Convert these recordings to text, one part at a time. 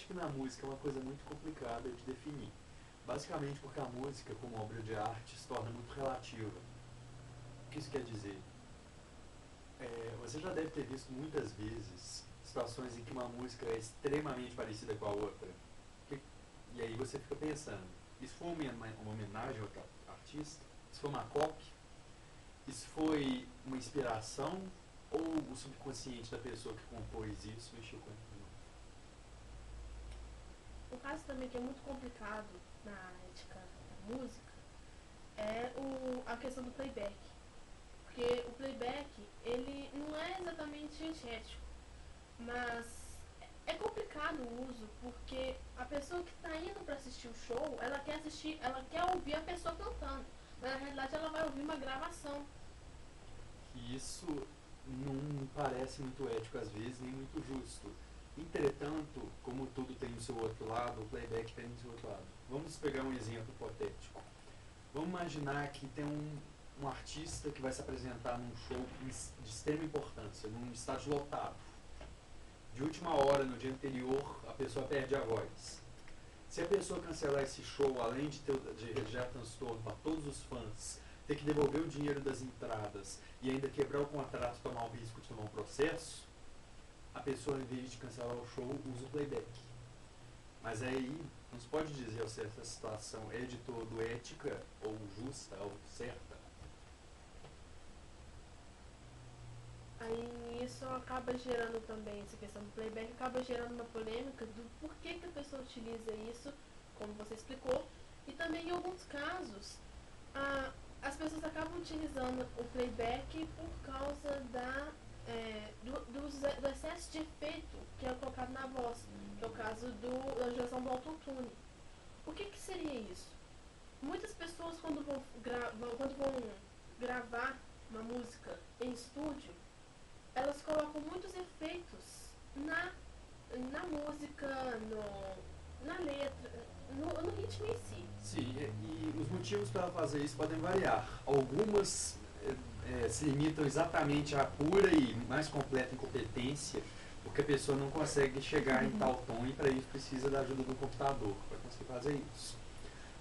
ética na música é uma coisa muito complicada de definir. Basicamente porque a música, como obra de arte, se torna muito relativa. O que isso quer dizer? Você já deve ter visto muitas vezes situações em que uma música é extremamente parecida com a outra. E aí você fica pensando, isso foi uma homenagem ao artista? Isso foi uma cópia? Isso foi uma inspiração? Ou o subconsciente da pessoa que compôs isso mexeu com ele? Um caso também que é muito complicado na ética da música é a questão do playback. Porque o playback, ele não é exatamente antiético, mas é complicado o uso, porque a pessoa que está indo para assistir o show, ela quer ouvir a pessoa cantando. Mas na realidade ela vai ouvir uma gravação. E isso não parece muito ético às vezes, nem muito justo. Entretanto, como tudo tem o seu outro lado, o playback tem o seu outro lado. Vamos pegar um exemplo hipotético. Vamos imaginar que tem um artista que vai se apresentar num show de extrema importância, num estádio lotado. De última hora, no dia anterior, a pessoa perde a voz. Se a pessoa cancelar esse show, além de gerar transtorno para todos os fãs, ter que devolver o dinheiro das entradas e ainda quebrar o contrato, tomar o risco de tomar um processo, a pessoa, em vez de cancelar o show, usa o playback. Mas aí, não se pode dizer se essa situação é de todo ética, ou justa, ou certa. Aí isso acaba gerando também, essa questão do playback, acaba gerando uma polêmica do porquê que a pessoa utiliza isso, como você explicou, e também em alguns casos, as pessoas acabam utilizando o playback por causa do excesso de efeito que é colocado na voz, que é o caso da utilização do autotune. O que seria isso? Muitas pessoas quando vão gravar uma música em estúdio, elas colocam muitos efeitos na música, na letra, no ritmo em si. Sim, e os motivos para fazer isso podem variar. Algumas se limitam exatamente à pura e mais completa incompetência, porque a pessoa não consegue chegar em tal tom e para isso precisa da ajuda do computador para conseguir fazer isso.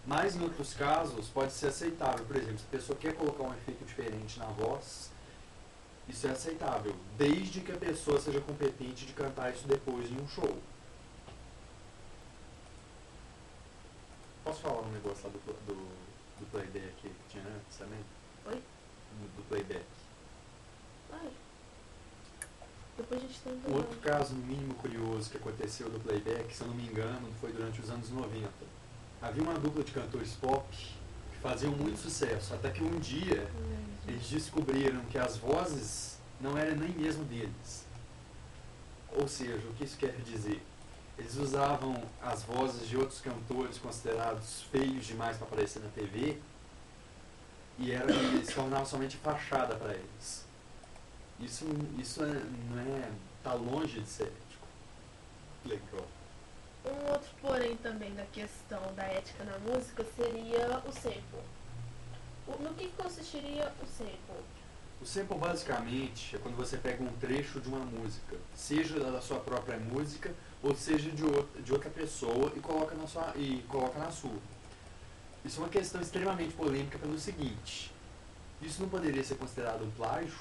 Mas em outros casos pode ser aceitável. Por exemplo, se a pessoa quer colocar um efeito diferente na voz, isso é aceitável, desde que a pessoa seja competente de cantar isso depois em um show. Posso falar um negócio lá do playback que tinha antes também? Oi? Do playback. Vai. Depois a gente tem Um outro caso, no mínimo curioso, que aconteceu do playback, se eu não me engano, foi durante os anos 90. Havia uma dupla de cantores pop que faziam muito sucesso, até que um dia eles descobriram que as vozes não eram nem mesmo deles. Ou seja, o que isso quer dizer? Eles usavam as vozes de outros cantores considerados feios demais para aparecer na TV e eles tornavam somente fachada para eles. Isso tá longe de ser ético. Legal. Um outro porém também da questão da ética na música seria o sample. No que consistiria o sample? O sample basicamente é quando você pega um trecho de uma música, seja da sua própria música ou seja de outra pessoa e coloca na sua. Isso é uma questão extremamente polêmica pelo seguinte: isso não poderia ser considerado um plágio?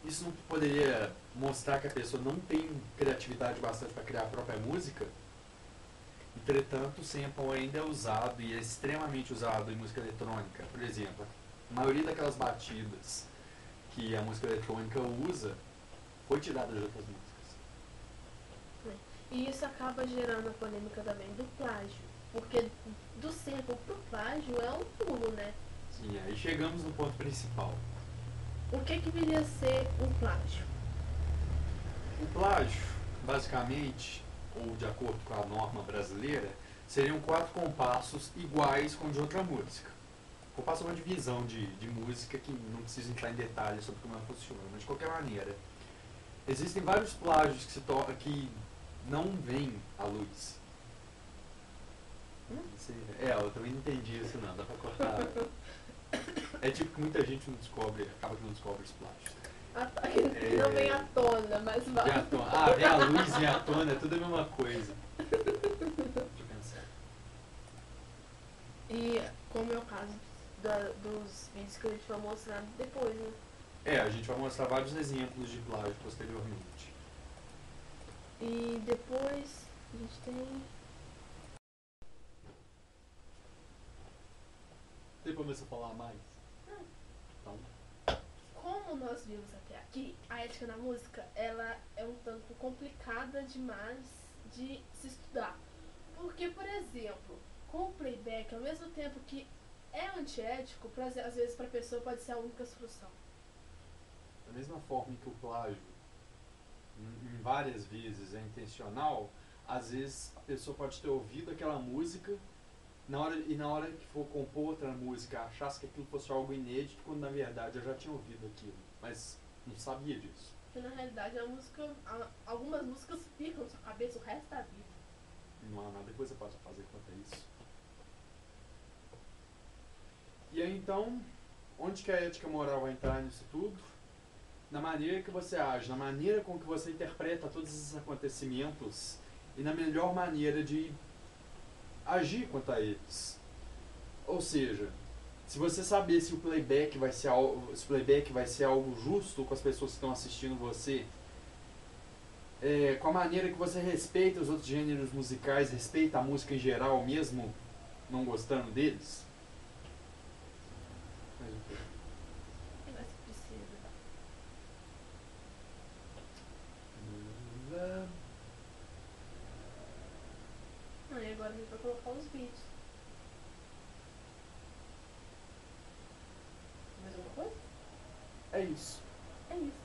Isso não poderia mostrar que a pessoa não tem criatividade bastante para criar a própria música? Entretanto, o sample ainda é usado e é extremamente usado em música eletrônica. Por exemplo, a maioria daquelas batidas que a música eletrônica usa foi tirada de outras músicas. E isso acaba gerando a polêmica também do plágio, porque do sample pro plágio é um pulo, né? Sim, aí chegamos no ponto principal. O que viria a ser um plágio? O plágio, basicamente, ou de acordo com a norma brasileira, seriam 4 compassos iguais com de outra música. Compasso é uma divisão de música que não preciso entrar em detalhes sobre como ela funciona, mas de qualquer maneira, existem vários plágios que não vêm à luz. Eu também não entendi isso não, dá pra cortar. É tipo que muita gente não descobre, acaba que não descobre os plágios. Não vem à tona, mas vai. Vem à tona. Vem à luz, vem à tona, é tudo a mesma coisa. E como é o caso dos vídeos que a gente vai mostrar depois, né? A gente vai mostrar vários exemplos de plágio posteriormente. E depois a gente tem... Tem pra você falar mais? Então, Como nós vimos até aqui, a ética na música, ela é um tanto complicada demais de se estudar. Porque, por exemplo, com o playback, ao mesmo tempo que é antiético, às vezes para a pessoa pode ser a única solução. da mesma forma que o plágio, em várias vezes, é intencional, às vezes a pessoa pode ter ouvido aquela música na hora que for compor outra música, achasse que aquilo fosse algo inédito, quando na verdade eu já tinha ouvido aquilo, mas não sabia disso. Porque na realidade algumas músicas ficam na sua cabeça o resto da vida. Não há nada que você possa fazer quanto a isso. E aí então, onde que a ética moral vai entrar nisso tudo? Na maneira que você age, na maneira com que você interpreta todos esses acontecimentos e na melhor maneira de agir quanto a eles. Ou seja, se você saber se o playback vai ser algo justo com as pessoas que estão assistindo você, com a maneira que você respeita os outros gêneros musicais, respeita a música em geral, mesmo não gostando deles. Mais um pouco. E mais que precisa. E agora a gente vai colocar os vídeos. Mais alguma coisa? É isso. É isso.